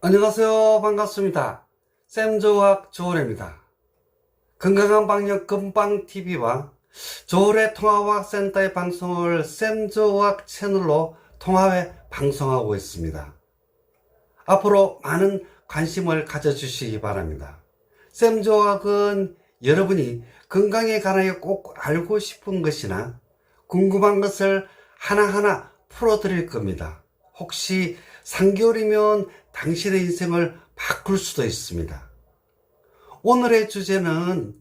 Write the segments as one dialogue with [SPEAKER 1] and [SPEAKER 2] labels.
[SPEAKER 1] 안녕하세요. 반갑습니다. 쌤조학 조은혜입니다. 건강한 방역 건방TV와 조은혜 통합학센터의 방송을 쌤조학 채널로 통합해 방송하고 있습니다. 앞으로 많은 관심을 가져주시기 바랍니다. 쌤조학은 여러분이 건강에 관하여 꼭 알고 싶은 것이나 궁금한 것을 하나하나 풀어드릴 겁니다. 혹시 3개월이면 당신의 인생을 바꿀 수도 있습니다. 오늘의 주제는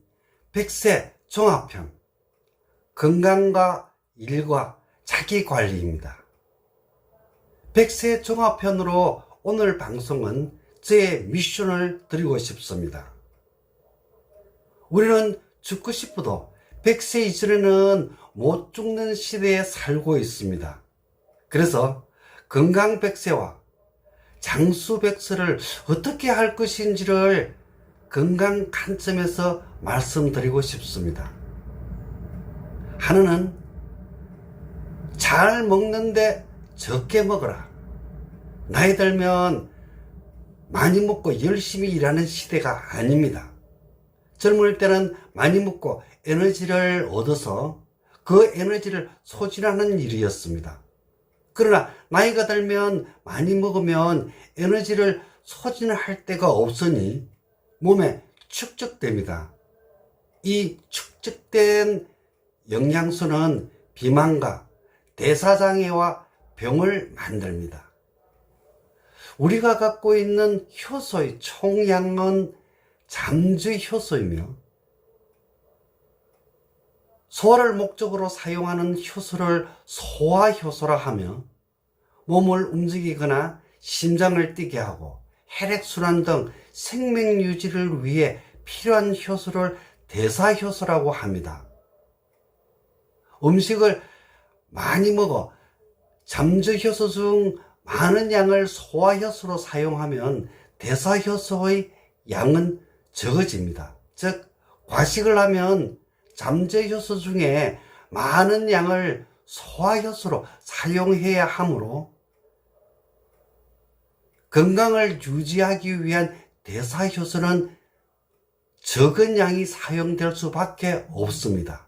[SPEAKER 1] 100세 종합편, 건강과 일과 자기관리입니다. 100세 종합편으로 오늘 방송은 제 미션을 드리고 싶습니다. 우리는 죽고 싶어도 100세 이전에는 못 죽는 시대에 살고 있습니다. 그래서 건강 100세와 장수 100세를 어떻게 할 것인지를 건강 관점에서 말씀드리고 싶습니다. 하나는 잘 먹는데 적게 먹어라. 나이 들면 많이 먹고 열심히 일하는 시대가 아닙니다. 젊을 때는 많이 먹고 에너지를 얻어서 그 에너지를 소진하는 일이었습니다. 그러나 나이가 들면 많이 먹으면 에너지를 소진할 데가 없으니 몸에 축적됩니다. 이 축적된 영양소는 비만과 대사장애와 병을 만듭니다. 우리가 갖고 있는 효소의 총량은 잠재 효소이며 소화를 목적으로 사용하는 효소를 소화효소라 하며 몸을 움직이거나 심장을 뛰게 하고 혈액순환 등 생명 유지를 위해 필요한 효소를 대사효소라고 합니다. 음식을 많이 먹어 잠재효소 중 많은 양을 소화효소로 사용하면 대사효소의 양은 적어집니다. 즉 과식을 하면 잠재효소 중에 많은 양을 소화효소로 사용해야 하므로 건강을 유지하기 위한 대사효소는 적은 양이 사용될 수밖에 없습니다.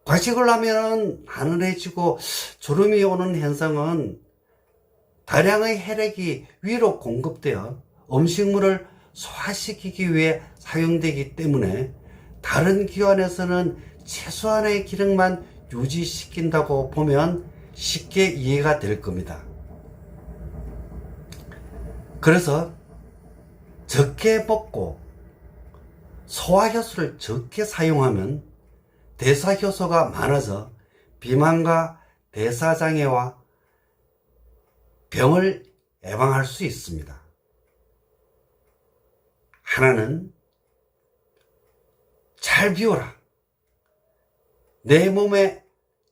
[SPEAKER 1] 과식을 하면 가늘해지고 주름이 오는 현상은 다량의 혈액이 위로 공급되어 음식물을 소화시키기 위해 사용되기 때문에 다른 기관에서는 최소한의 기능만 유지시킨다고 보면 쉽게 이해가 될 겁니다. 그래서 적게 먹고 소화효소를 적게 사용하면 대사효소가 많아져 비만과 대사장애와 병을 예방할 수 있습니다. 하나는 잘 비워라. 내 몸의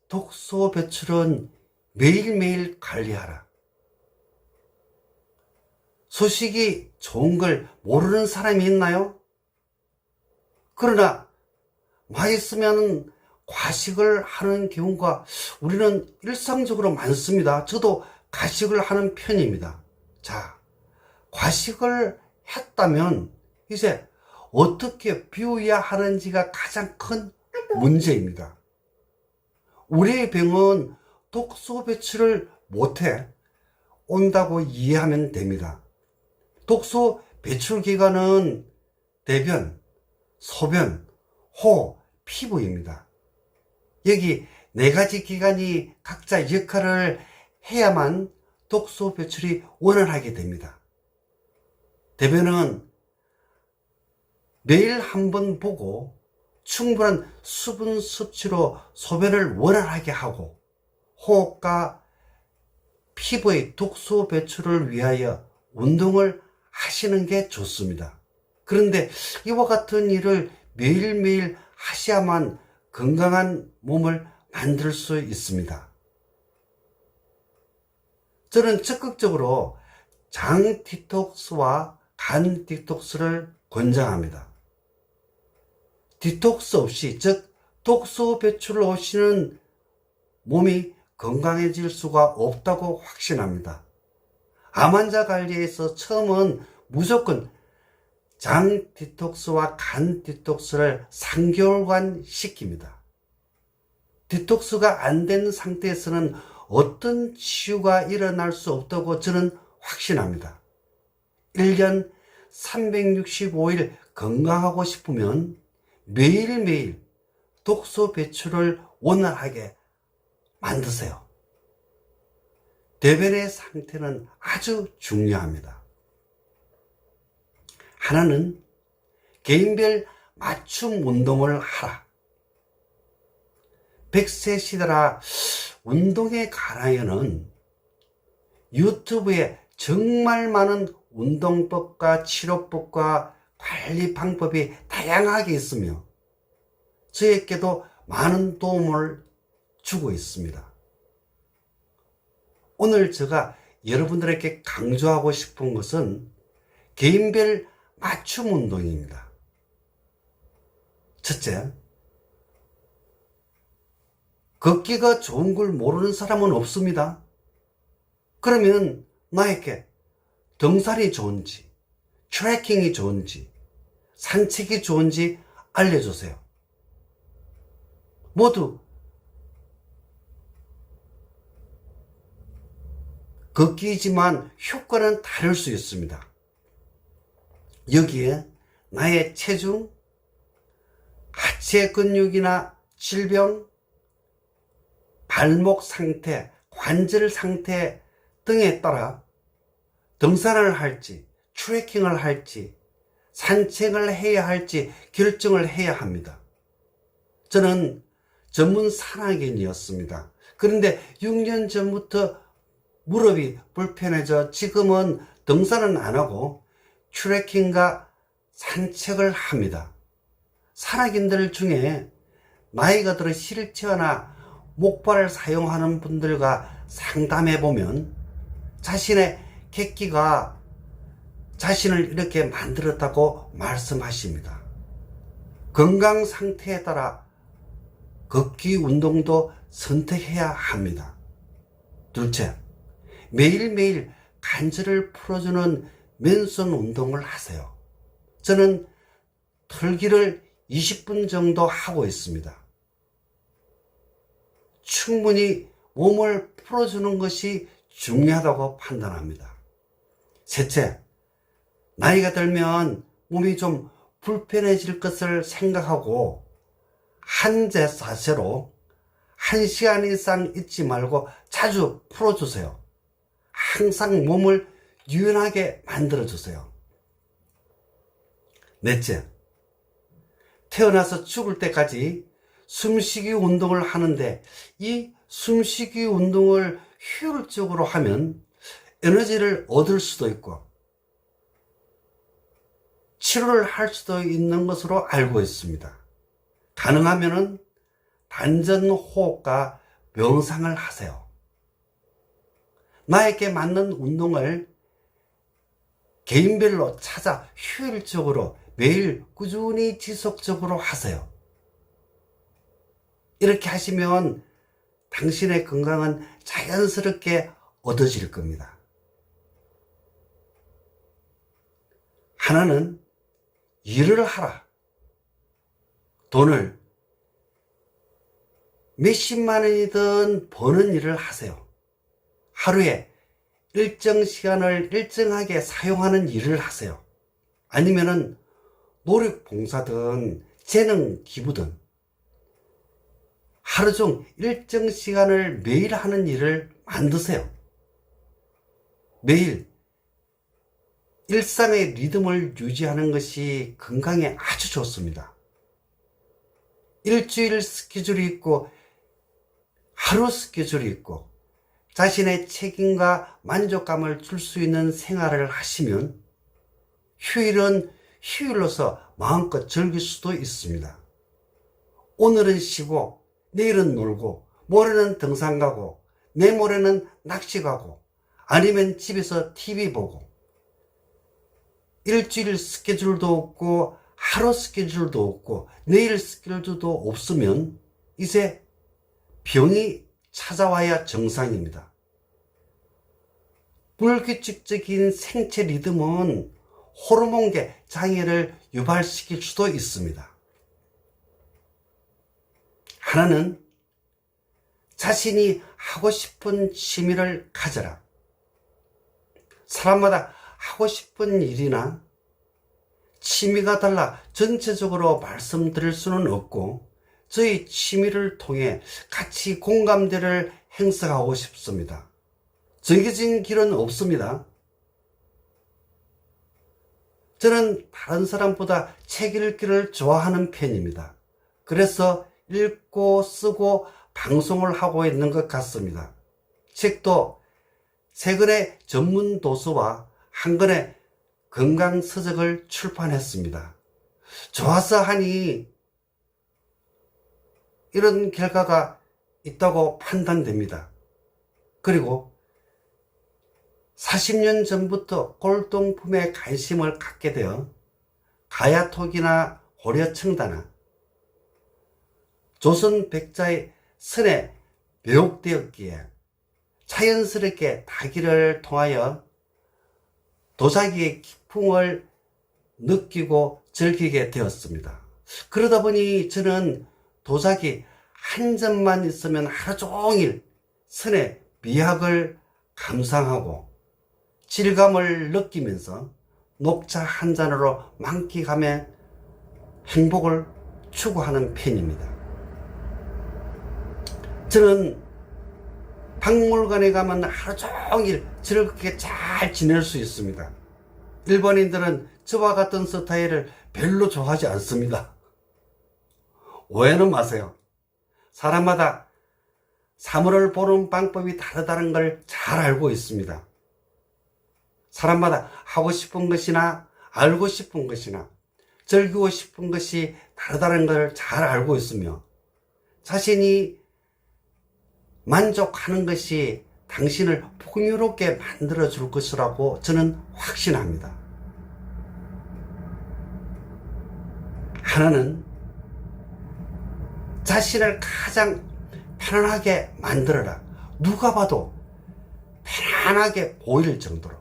[SPEAKER 1] 독소 배출은 매일매일 관리하라. 소식이 좋은 걸 모르는 사람이 있나요? 그러나 맛있으면 과식을 하는 경우가 우리는 일상적으로 많습니다. 저도 과식을 하는 편입니다. 자, 과식을 했다면 이제 어떻게 비워야 하는지가 가장 큰 문제입니다. 우리의 병은 독소 배출을 못해 온다고 이해하면 됩니다. 독소 배출 기관은 대변, 소변, 호, 피부입니다. 여기 4가지 기관이 각자 역할을 해야만 독소 배출이 원활하게 됩니다. 대변은 매일 한 번 보고 충분한 수분 섭취로 소변을 원활하게 하고 호흡과 피부의 독소 배출을 위하여 운동을 하시는 게 좋습니다. 그런데 이와 같은 일을 매일매일 하셔야만 건강한 몸을 만들 수 있습니다. 저는 적극적으로 장 디톡스와 간 디톡스를 권장합니다. 디톡스 없이, 즉 독소 배출 없이는 몸이 건강해질 수가 없다고 확신합니다. 암 환자 관리에서 처음은 무조건 장 디톡스와 간 디톡스를 3개월간 시킵니다. 디톡스가 안 된 상태에서는 어떤 치유가 일어날 수 없다고 저는 확신합니다. 1년 365일 건강하고 싶으면 매일매일 독소 배출을 원활하게 만드세요. 대변의 상태는 아주 중요합니다. 하나는 개인별 맞춤 운동을 하라. 100세 시대라 운동에 관하여는 유튜브에 정말 많은 운동법과 치료법과 관리 방법이 다양하게 있으며 저에게도 많은 도움을 주고 있습니다. 오늘 제가 여러분들에게 강조하고 싶은 것은 개인별 맞춤 운동입니다. 첫째, 걷기가 좋은 걸 모르는 사람은 없습니다. 그러면 나에게 등산이 좋은지, 트레킹이 좋은지, 산책이 좋은지 알려주세요. 모두 걷기이지만 효과는 다를 수 있습니다. 여기에 나의 체중, 하체 근육이나 질병, 발목 상태, 관절 상태 등에 따라 등산을 할지, 트레킹을 할지, 산책을 해야 할지 결정을 해야 합니다. 저는 전문 산악인이었습니다. 그런데 6년 전부터 무릎이 불편해져 지금은 등산은 안 하고 트레킹과 산책을 합니다. 산악인들 중에 나이가 들어 휠체어나 목발을 사용하는 분들과 상담해 보면 자신의 객기가 자신을 이렇게 만들었다고 말씀하십니다. 건강 상태에 따라 걷기 운동도 선택해야 합니다. 둘째, 매일매일 관절을 풀어주는 맨손 운동을 하세요. 저는 털기를 20분 정도 하고 있습니다. 충분히 몸을 풀어주는 것이 중요하다고 판단합니다. 셋째, 나이가 들면 몸이 좀 불편해질 것을 생각하고 한제 자세로 1시간 이상 있지 말고 자주 풀어주세요. 항상 몸을 유연하게 만들어주세요. 넷째, 태어나서 죽을 때까지 숨쉬기 운동을 하는데 이 숨쉬기 운동을 효율적으로 하면 에너지를 얻을 수도 있고 치료를 할 수도 있는 것으로 알고 있습니다. 가능하면은 단전 호흡과 명상을 하세요. 나에게 맞는 운동을 개인별로 찾아 효율적으로 매일 꾸준히 지속적으로 하세요. 이렇게 하시면 당신의 건강은 자연스럽게 얻어질 겁니다. 하나는 일을 하라. 돈을 몇십만 원이든 버는 일을 하세요. 하루에 일정 시간을 일정하게 사용하는 일을 하세요. 아니면은 노력봉사든 재능 기부든 하루 중 일정 시간을 매일 하는 일을 만드세요. 매일 일상의 리듬을 유지하는 것이 건강에 아주 좋습니다. 일주일 스케줄이 있고 하루 스케줄이 있고 자신의 책임과 만족감을 줄 수 있는 생활을 하시면 휴일은 휴일로서 마음껏 즐길 수도 있습니다. 오늘은 쉬고 내일은 놀고 모레는 등산 가고 내모레는 낚시 가고 아니면 집에서 TV 보고 일주일 스케줄도 없고 하루 스케줄도 없고 내일 스케줄도 없으면 이제 병이 찾아와야 정상입니다. 불규칙적인 생체 리듬은 호르몬계 장애를 유발시킬 수도 있습니다. 하나는 자신이 하고 싶은 취미를 가져라. 사람마다 하고 싶은 일이나 취미가 달라 전체적으로 말씀드릴 수는 없고, 저희 취미를 통해 같이 공감대를 형성하고 싶습니다. 정해진 길은 없습니다. 저는 다른 사람보다 책 읽기를 좋아하는 편입니다. 그래서 읽고 쓰고 방송을 하고 있는 것 같습니다. 책도 3권의 전문 도서와 1권의 건강 서적을 출판했습니다. 좋아서 하니 이런 결과가 있다고 판단됩니다. 그리고 40년 전부터 골동품에 관심을 갖게 되어 가야톡이나 고려청단나 조선 백자의 선에 매혹되었기에 자연스럽게 타기를 통하여 도자기의 기풍을 느끼고 즐기게 되었습니다. 그러다 보니 저는 도자기 한 점만 있으면 하루 종일 선의 미학을 감상하고 질감을 느끼면서 녹차 한 잔으로 만끽하며 행복을 추구하는 편입니다. 저는 박물관에 가면 하루 종일 즐겁게 잘 지낼 수 있습니다. 일본인들은 저와 같은 스타일을 별로 좋아하지 않습니다. 오해는 마세요. 사람마다 사물을 보는 방법이 다르다는 걸 잘 알고 있습니다. 사람마다 하고 싶은 것이나 알고 싶은 것이나 즐기고 싶은 것이 다르다는 걸 잘 알고 있으며, 자신이 만족하는 것이 당신을 풍요롭게 만들어 줄 것이라고 저는 확신합니다. 하나는 자신을 가장 편안하게 만들어라. 누가 봐도 편안하게 보일 정도로.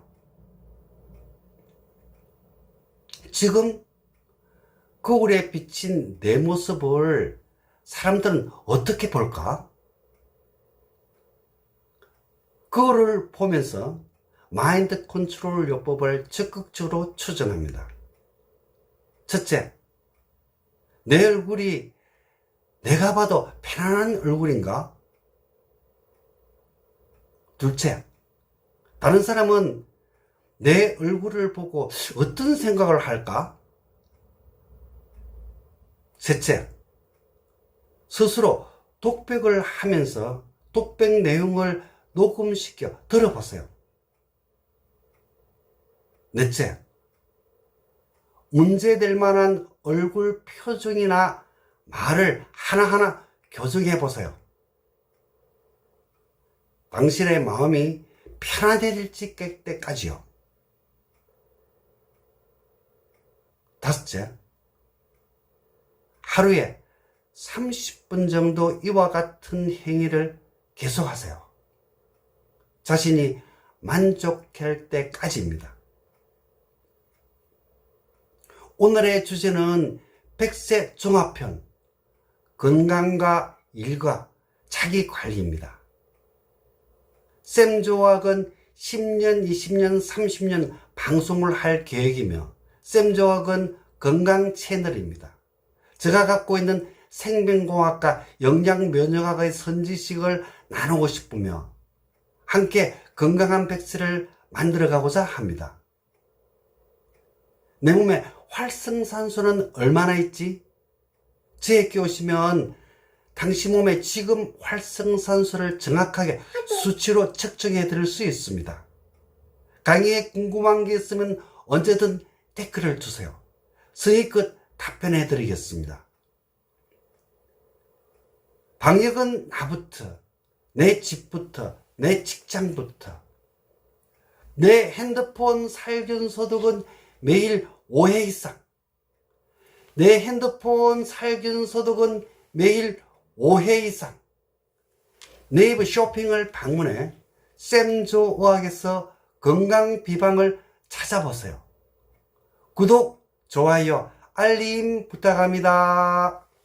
[SPEAKER 1] 지금 거울에 비친 내 모습을 사람들은 어떻게 볼까? 그거를 보면서 마인드 컨트롤 요법을 적극적으로 추진합니다. 첫째, 내 얼굴이 내가 봐도 편안한 얼굴인가? 둘째, 다른 사람은 내 얼굴을 보고 어떤 생각을 할까? 셋째, 스스로 독백을 하면서 독백 내용을 녹음시켜 들어보세요. 넷째, 문제될 만한 얼굴 표정이나 말을 하나하나 교정해 보세요. 당신의 마음이 편안해질 때까지요. 다섯째, 하루에 30분 정도 이와 같은 행위를 계속하세요. 자신이 만족할 때까지입니다. 오늘의 주제는 100세 종합편, 건강과 일과 자기관리입니다. 쌤조학은 10년, 20년, 30년 방송을 할 계획이며, 쌤조학은 건강 채널입니다. 제가 갖고 있는 생명공학과 영양면역학의 선지식을 나누고 싶으며 함께 건강한 100세를 만들어가고자 합니다. 내 몸에 활성산소는 얼마나 있지? 저에게 오시면 당신 몸에 지금 활성산소를 정확하게 수치로 측정해 드릴 수 있습니다. 강의에 궁금한 게 있으면 언제든 댓글을 주세요. 성의껏 답변해 드리겠습니다. 방역은 나부터, 내 집부터, 내 직장부터. 내 핸드폰 살균 소독은 매일 5회 이상. 내 핸드폰 살균 소독은 매일 5회 이상. 네이버 쇼핑을 방문해 쌤조의학에서 건강 비방을 찾아보세요. 구독, 좋아요, 알림 부탁합니다.